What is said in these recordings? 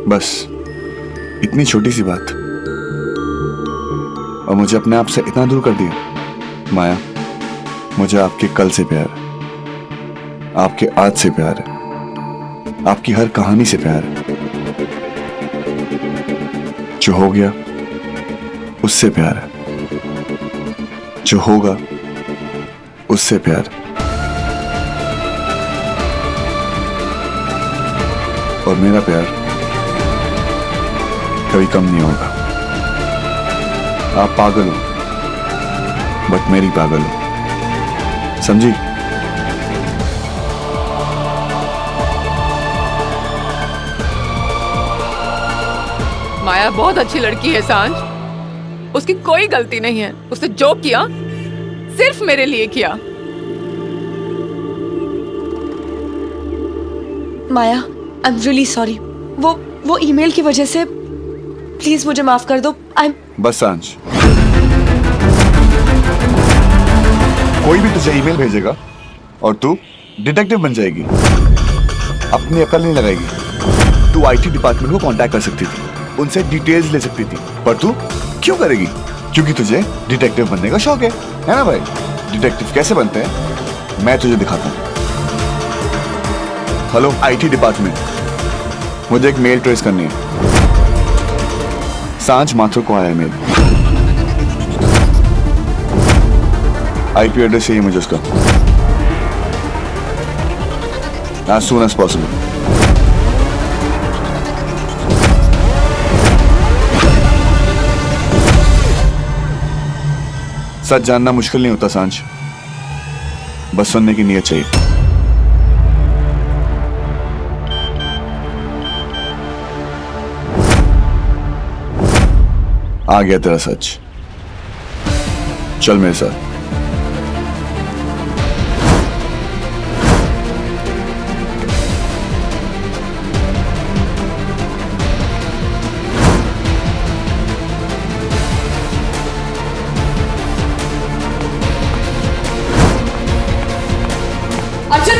बस इतनी छोटी सी बात और मुझे अपने आप से इतना दूर कर दिया। माया, मुझे आपके कल से प्यार है, आपके आज से प्यार है, आपकी हर कहानी से प्यार है। जो हो गया उससे प्यार है, जो होगा उससे प्यार है। और मेरा प्यार कभी कम नहीं होगा। आप पागल हो बट मेरी पागल हो, समझी? माया बहुत अच्छी लड़की है सांझ, उसकी कोई गलती नहीं है। उसने जो किया सिर्फ मेरे लिए किया। माया, आई एम रियली सॉरी। वो ईमेल की वजह से प्लीज मुझे माफ कर दो। बस सांझ, कोई भी तुझे ईमेल भेजेगा और तू डिटेक्टिव बन जाएगी, अपनी अकल नहीं लगाएगी। तू आईटी डिपार्टमेंट को कांटेक्ट कर सकती थी, उनसे डिटेल्स ले सकती थी, पर तू क्यों करेगी? क्योंकि तुझे डिटेक्टिव बनने का शौक है ना भाई? डिटेक्टिव कैसे बनते हैं मैं तुझे दिखाता हूँ। हेलो आईटी डिपार्टमेंट, मुझे एक मेल ट्रेस करनी है। सांझ माथुर को आया है मेल, आईपी एड्रेस चाहिए मुझे उसका as soon as possible। सच जानना मुश्किल नहीं होता सांझ, बस सुनने की नीयत चाहिए। आ गया तेरा सच, चल मेरे साथ। अर्जुन,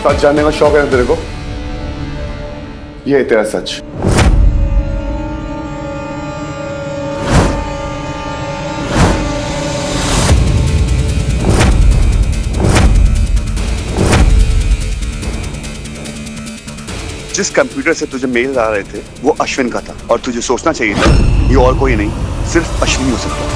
सच जानने का शौक है ना तेरे को? ये है तेरा सच। जिस कंप्यूटर से तुझे मेल आ रहे थे वो अश्विन का था, और तुझे सोचना चाहिए था ये और कोई नहीं, सिर्फ अश्विन हो सकता है।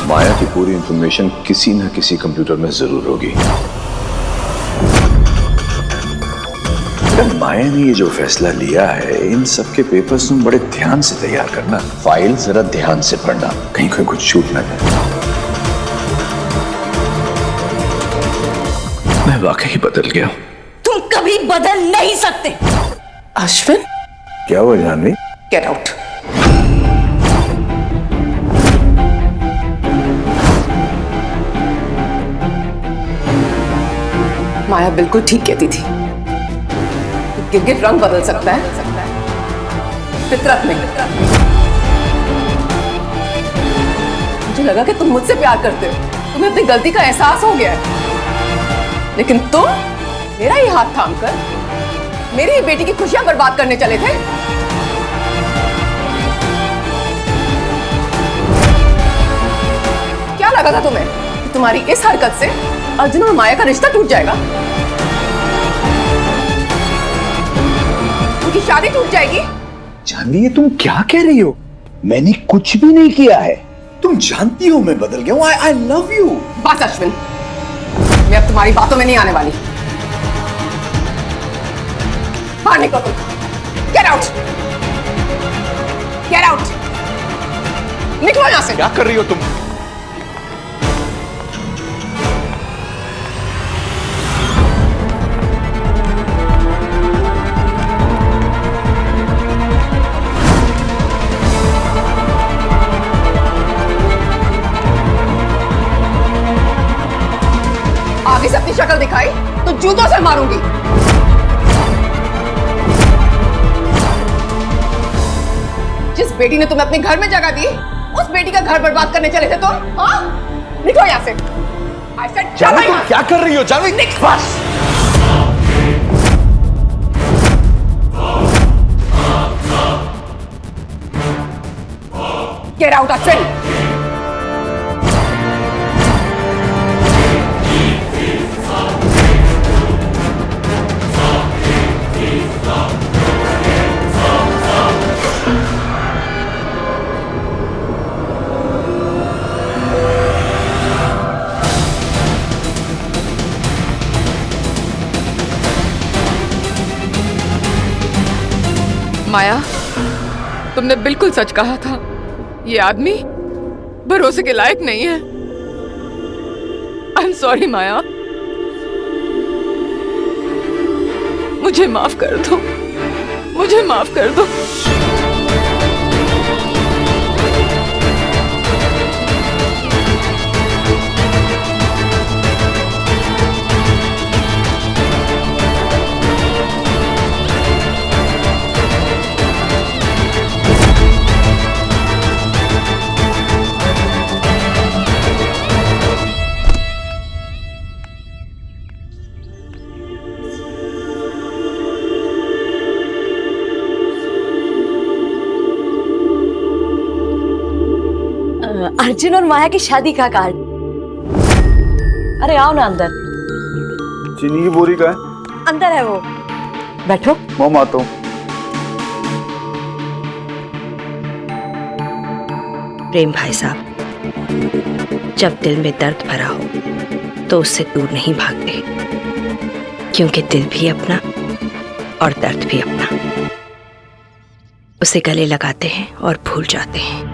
माया की पूरी इंफॉर्मेशन किसी न किसी कंप्यूटर में जरूर होगी। माया ने ये जो फैसला लिया है, इन सब के पेपर्स तुम बड़े ध्यान से तैयार करना, फाइल जरा ध्यान से पढ़ना, कहीं कोई कुछ छूट ना जाए। मैं वाकई बदल गया। तुम कभी बदल नहीं सकते। अश्विन, क्या हुआ जानवी? Get out. माया बिल्कुल ठीक कहती थी, गिरगिट रंग बदल सकता है, फितरत नहीं। मुझे लगा कि तुम मुझसे प्यार करते हो, तुम्हें अपनी गलती का एहसास हो गया है, लेकिन तुम मेरा ही हाथ थामकर मेरी ही बेटी की खुशियां बर्बाद करने चले थे। क्या लगा था तुम्हें कि तुम्हारी इस हरकत से अर्जुन और माया का रिश्ता टूट जाएगा, उनकी शादी टूट जाएगी? जानवी, ये तुम क्या कह रही हो? मैंने कुछ भी नहीं किया है। तुम जानती हो मैं बदल गया हूं। I love you. बस अश्विन, मैं अब तुम्हारी बातों में नहीं आने वाली। बाहर निकलो तुम। Get out, get out. निकलो यहाँ से। क्या कर रही हो तुम? आगे से अपनी शक्ल दिखाई तो जूतों से मारूंगी। जिस बेटी ने तुम्हें अपने घर में जगह दी, उस बेटी का घर बर्बाद करने चले थे तुम? हाँ? निकलो यहाँ से। I said, चलो जानवी, तुम यहाँ से। क्या कर रही हो जानवी? बस। Get out, Ashwin! माया, तुमने बिल्कुल सच कहा था। ये आदमी भरोसे के लायक नहीं है। आई एम सॉरी माया, मुझे माफ कर दो, मुझे माफ कर दो। अर्जुन और माया की शादी का कार्ड। अरे आओ ना अंदर। चीनी की बोरी का है? अंदर है वो, बैठो। मैं आता हूँ। प्रेम भाई साहब, जब दिल में दर्द भरा हो तो उससे दूर नहीं भागते, क्योंकि दिल भी अपना और दर्द भी अपना। उसे गले लगाते हैं और भूल जाते हैं।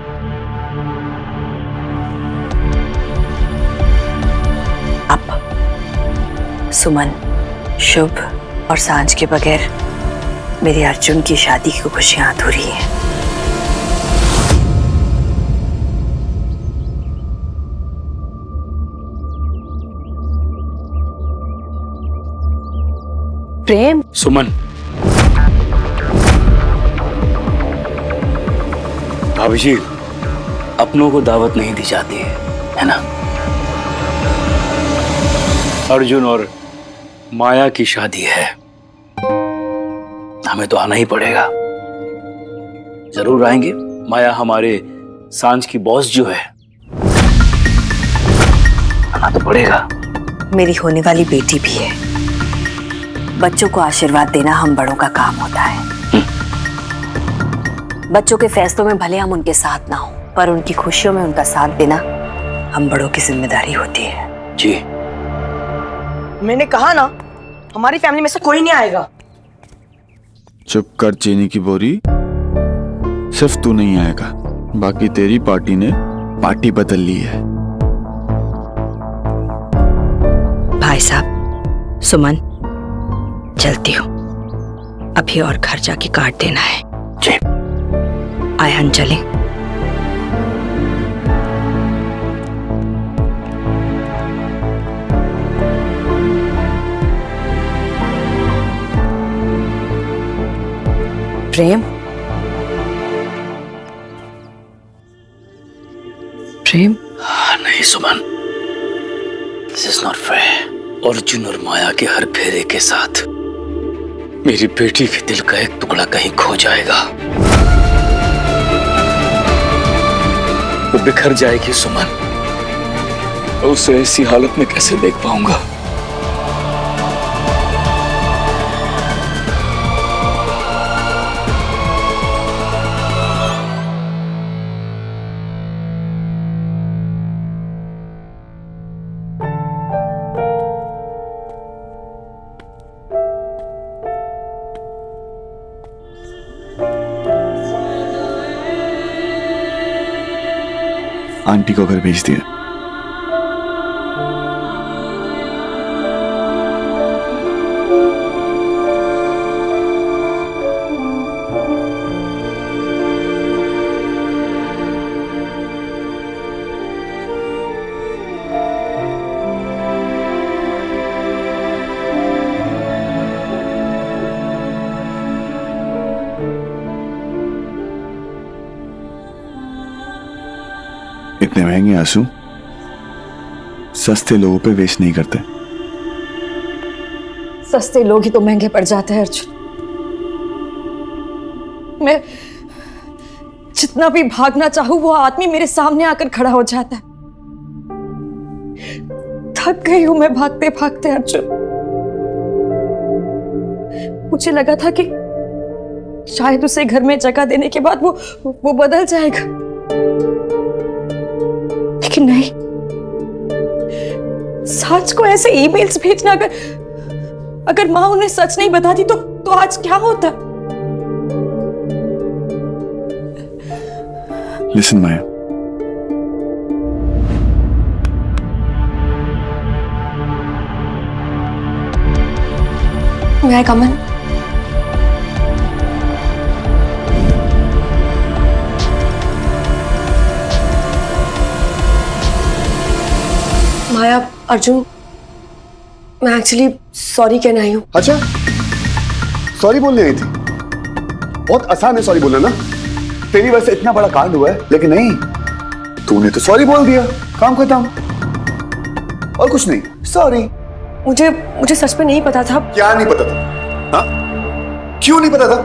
अब सुमन, शुभ और सांझ के बगैर मेरी अर्जुन की शादी की खुशियां अधूरी हैं। प्रेम। सुमन, भाभी जी, अपनों को दावत नहीं दी जाती है ना? अर्जुन और माया की शादी है, हमें तो आना ही पड़ेगा। जरूर आएंगे। माया हमारे सांझ की बॉस जो है, आना तो पड़ेगा। मेरी होने वाली बेटी भी है। बच्चों को आशीर्वाद देना हम बड़ों का काम होता है। बच्चों के फैसलों में भले हम उनके साथ ना हो, पर उनकी खुशियों में उनका साथ देना हम बड़ों की जिम्मेदारी होती है। जी, मैंने कहा ना, हमारी फैमिली में से कोई नहीं आएगा। चुप कर चीनी की बोरी, सिर्फ तू नहीं आएगा, बाकी तेरी पार्टी ने पार्टी बदल ली है। भाई साहब, सुमन, चलती हूँ। अभी और खर्चा की कार्ड देना है। जी। आए हम चलें। प्रेम, प्रेम। नहीं Suman, this is not fair. Arjun और माया के हर फेरे के साथ मेरी बेटी के दिल का एक टुकड़ा कहीं खो जाएगा। वो बिखर जाएगी सुमन, और उसे ऐसी हालत में कैसे देख पाऊंगा? आंटी को घर भेज दिया। इतने महंगे आंसू सस्ते लोगों पे वेस्ट नहीं करते। सस्ते लोग ही तो महंगे पड़ जाते हैं अर्जुन। मैं जितना भी भागना चाहूं वो आदमी मेरे सामने आकर खड़ा हो जाता है। थक गई हूं मैं भागते भागते अर्जुन। मुझे लगा था कि शायद उसे घर में जगह देने के बाद वो बदल जाएगा, लेकिन नहीं। सांझ को ऐसे ईमेल्स भेजना, अगर माँ उन्हें सच नहीं बताती तो आज क्या होता। लिसन माया, मैं कमन, माया, अर्जुन, मैं एक्चुअली सॉरी कहने आई हूँ। अच्छा, सॉरी बोलने आई थी? बहुत आसान है सॉरी बोलना ना। तेरी वजह से इतना बड़ा कांड हुआ है, लेकिन नहीं, तूने तो सॉरी बोल दिया, काम खत्म। और कुछ नहीं, सॉरी। मुझे सच में नहीं पता था। क्या नहीं पता था? हाँ? क्यों नहीं पता था?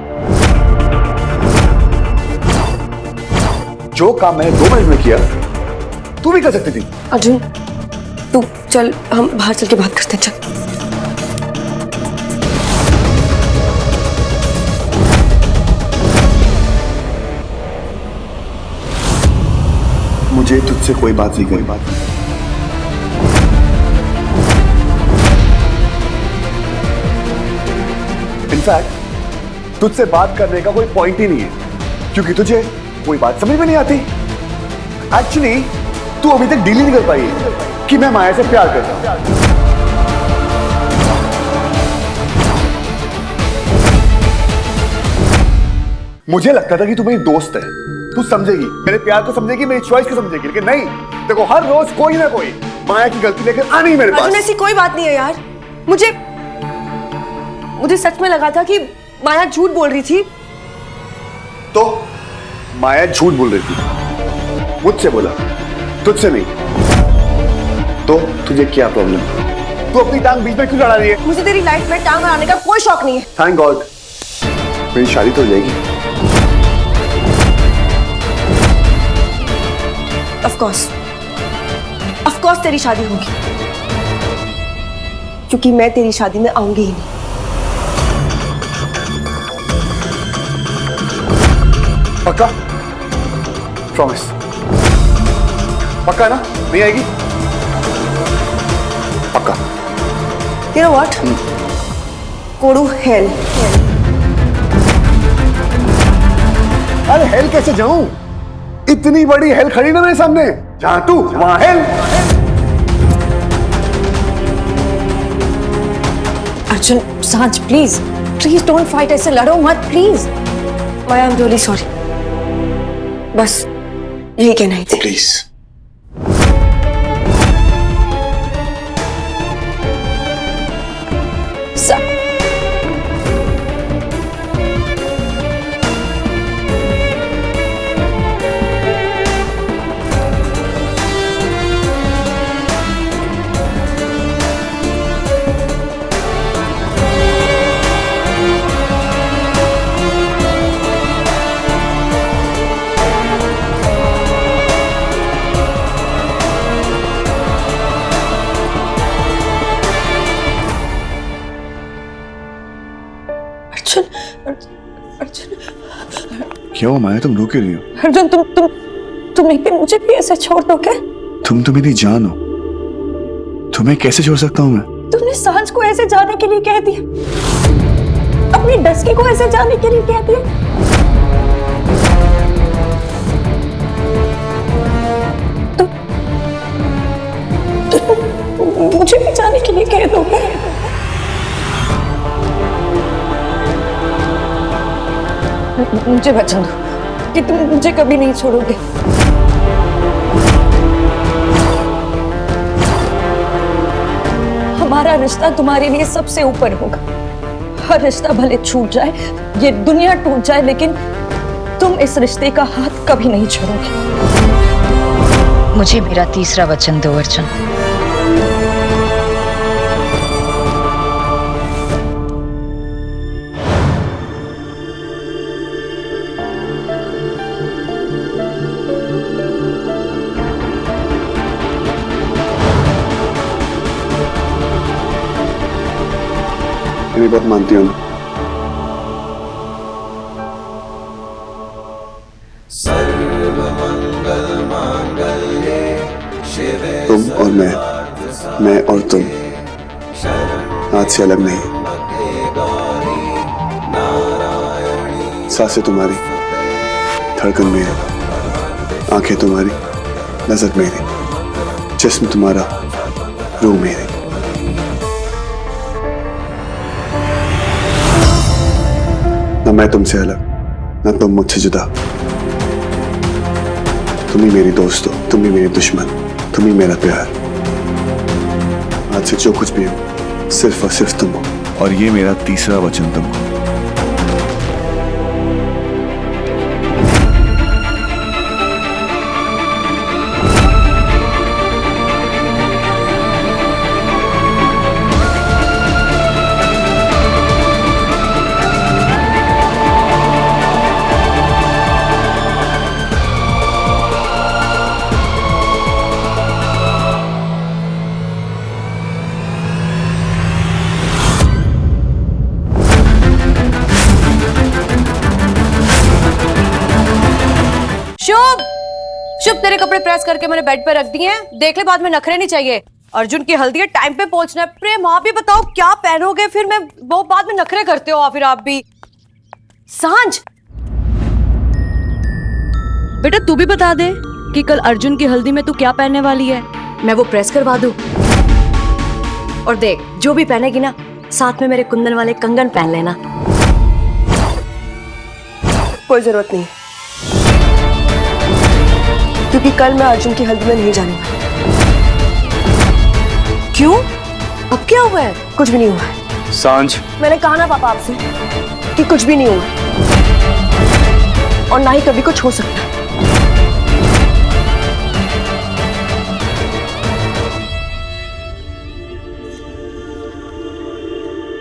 जो काम मैंने 2 मिनट में किया तू भी कर सकती थी। अर्जुन, तू चल, हम बाहर चल के बात करते हैं। चल। मुझे तुझसे कोई बात नहीं करनी। इनफैक्ट तुझसे बात करने का कोई पॉइंट ही नहीं है, क्योंकि तुझे कोई बात समझ में नहीं आती। एक्चुअली तू अभी तक डील नहीं कर पाई कि मैं माया से प्यार करता हूं। मुझे लगता था कि तू मेरी दोस्त है, तू समझेगी, मेरे प्यार को समझेगी, मेरी चॉइस को समझेगी, लेकिन नहीं। देखो, हर रोज कोई ना कोई माया की गलती लेकर आनी मेरे पास। ऐसी कोई बात नहीं है यार। मुझे सच में लगा था कि माया झूठ बोल रही थी। तो माया झूठ बोल रही थी, मुझसे बोला, तुझसे नहीं। तो तुझे क्या प्रॉब्लम? तू अपनी टांग बीच में क्यों लड़ा रही है? मुझे तेरी लाइफ में टांग अड़ाने का कोई शौक नहीं है। थैंक गॉड, मेरी शादी तो हो जाएगी। ऑफ कोर्स तेरी शादी होगी, क्योंकि मैं तेरी शादी में आऊंगी ही नहीं। पक्का? प्रॉमिस? पक्का ना? नहीं आएगी? पक्का? You know what? Go to hell. अरे हेल कैसे जाऊं? इतनी बड़ी हेल खड़ी ना मेरे सामने, जहां तू वहां हेल। अर्जुन, सांझ, प्लीज डोंट फाइट, ऐसे लड़ो मत please. Maya, I am really sorry, बस यही कहना ही था। प्लीज। क्या हुआ माया, तुम रो क्यों रही हो? अर्जुन, तुम एक दिन मुझे भी ऐसे छोड़ दोगे? तुम तो मेरी जान हो, तुम्हें कैसे छोड़ सकता हूं मैं? तुमने सांझ को ऐसे जाने के लिए कह दिया, अपनी डस्की को ऐसे जाने के लिए कह दिया। मुझे भी जाने के लिए कह दोगे? मुझे वचन दो कि तुम मुझे कभी नहीं छोड़ोगे। हमारा रिश्ता तुम्हारे लिए सबसे ऊपर होगा। हर रिश्ता भले छूट जाए, ये दुनिया टूट जाए, लेकिन तुम इस रिश्ते का हाथ कभी नहीं छोड़ोगे। मुझे मेरा तीसरा वचन दो अर्जुन। मेरी बात मानती हो ना? तुम और मैं और तुम आज से अलग नहीं। सांसें तुम्हारी, धड़कन मेरी, आंखें तुम्हारी, नजर मेरी, जिस्म तुम्हारा, रूह मेरी। न मैं तुमसे अलग, न तुम मुझसे जुदा। तुम ही मेरी दोस्त हो, तुम ही मेरी दुश्मन, तुम ही मेरा प्यार। आज से जो कुछ भी हो, सिर्फ और सिर्फ तुम हो। और ये मेरा तीसरा वचन तुमको। शुभ, शुभ तेरे कपड़े प्रेस करके मैंने बेड पर रख दिए हैं। देख ले, बाद में नखरे नहीं चाहिए। अर्जुन की हल्दी है, टाइम पे पहुंचना है। प्रेम, आप भी बताओ क्या पहनोगे? फिर मैं वो बाद में नखरे करते हो फिर आप भी। सांझ, बेटा तू भी बता दे कि कल अर्जुन की हल्दी में तू क्या पहनने वाली है। मैं वो प्रेस करवा दूं। और देख, जो भी पहनेगी ना, साथ में मेरे कुंदन वाले कंगन पहन लेना। कोई जरूरत नहीं, क्योंकि कल मैं अर्जुन की हल्दी में नहीं जाने वाली। क्यों? अब क्या हुआ है? कुछ भी नहीं हुआ है। सांझ, मैंने कहा ना पापा आपसे कि कुछ भी नहीं हुआ और ना ही कभी कुछ हो सकता है।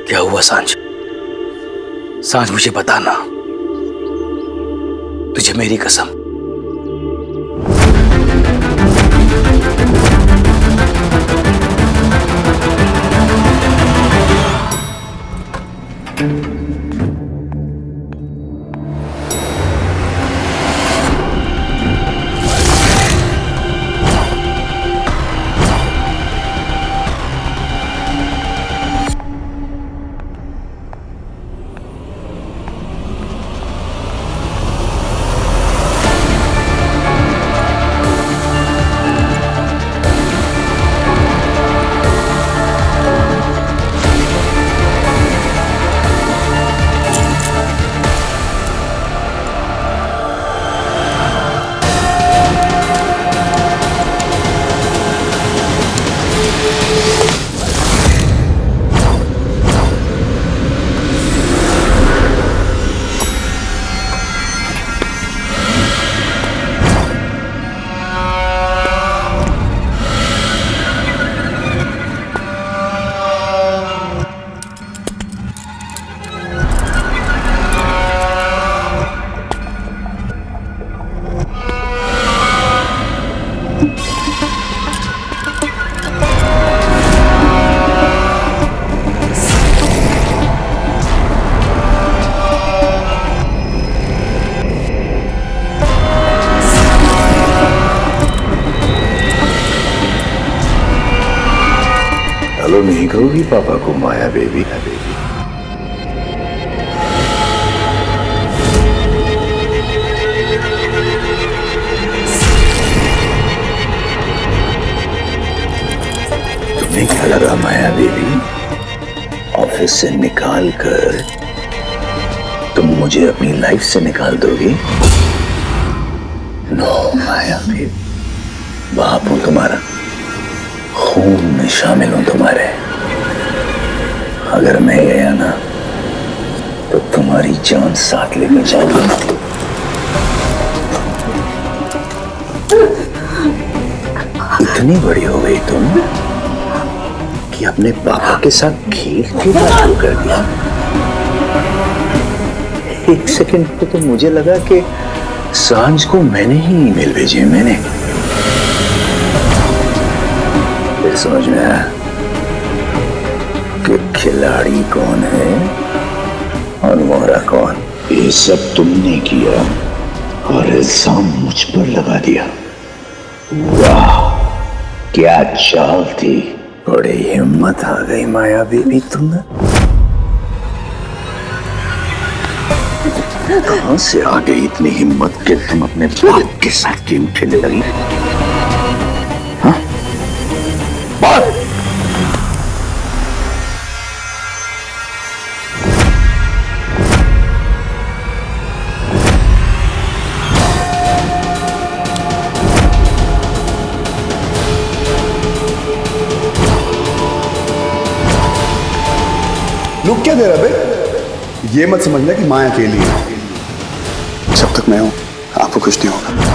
क्या हुआ सांझ? सांझ मुझे बताना, तुझे मेरी कसम। हेलो नहीं कहोगी पापा को माया बेबी? तुम्हें क्या लगा माया बेबी, ऑफिस से निकाल कर तुम मुझे अपनी लाइफ से निकाल दोगी? नो माया बेबी, बाप हूं तुम्हारा, खून में शामिल हूं तुम्हारे। अगर मैं गया ना तो तुम्हारी जान साथ लेकर जाऊंगा। इतनी बड़ी हो गई तुम कि अपने पापा के साथ खेलना शुरू कर दिया। एक सेकंड पे तो मुझे लगा कि सांझ को मैंने ही ईमेल भेजी, मैंने। फिर समझ में आया कि खिलाड़ी कौन है और मोहरा कौन। ये सब तुमने किया और इल्जाम मुझ पर लगा दिया। वाह, क्या चाल थी, बड़ी हिम्मत आ गई माया बेबी तुम्हें। कहां से आ गई इतनी हिम्मत कि तुम अपने बाप के साथ गेम खेलने लगी? हाँ? बात लुक क्या दे रहा बे? ये मत समझना कि माया अकेली है। जब तक मैं हूं आपको कुछ नहीं होगा।